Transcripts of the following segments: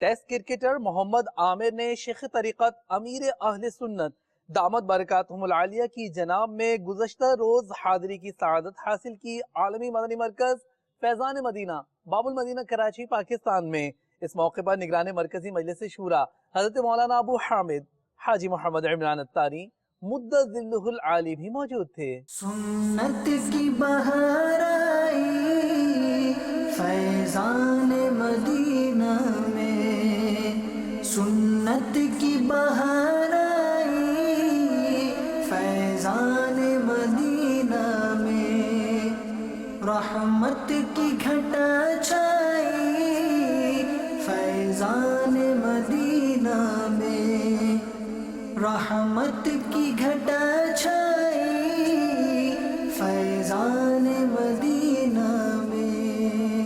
Test cricketer محمد عامر نے شیخ طریقت امیر اہل سنت دامت برکاتہم العالیہ کی جناب میں گزشتہ روز حاضری کی سعادت حاصل کی۔ عالمی مدنی مرکز فیضان مدینہ باب المدینہ کراچی پاکستان میں اس موقع پر نگران مرکزی مجلس شورا حضرت مولانا ابو حامد حاجی محمد عمران الطاری مد ظلہ العالی بھی موجود تھے۔ سنت کی بہار آئی فیضان مدینہ میں، سنت کی بہار آئی فیضان مدینہ میں، رحمت کی گھٹا چھائی فیضان مدینہ میں، رحمت کی گھٹا چھائی فیضان مدینہ میں،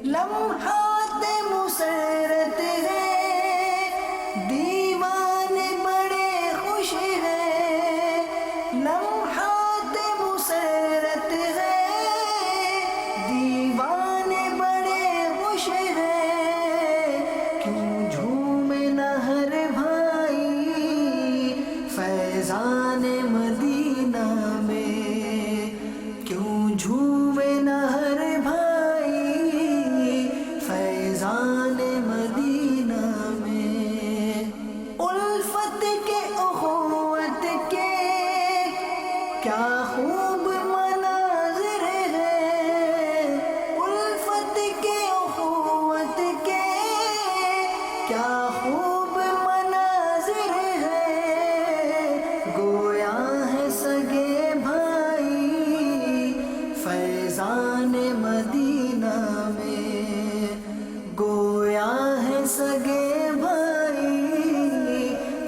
لمحات مسرت ہے دیوان بڑے خوش ہیں، لمحات مسرت ہے دیوان بڑے خوش ہیں، کیوں جھومے نہ ہر بھائی فیضان مدینہ میں، کیوں جھومے نہ ہر بھائی فیضان مدینہ میں، الفت کے اخوت کے کیا خوب مناظر ہیں، الفت کے اخوت کے کیا خوب مناظر ہیں، گویا ہے سگے بھائی فیضان مدینہ میں، گویا ہے سگے بھائی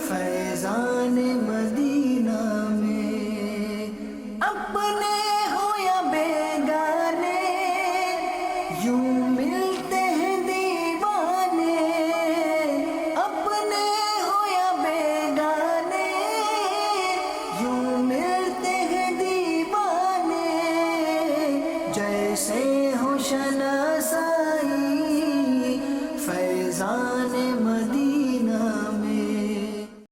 فیضان مدینہ میں، اپنے ہو یا بیگانے یوں ملتے ہیں دیوانے، اپنے ہو یا بیگانے یوں ملتے ہیں دیوانے، جیسے ہو شنا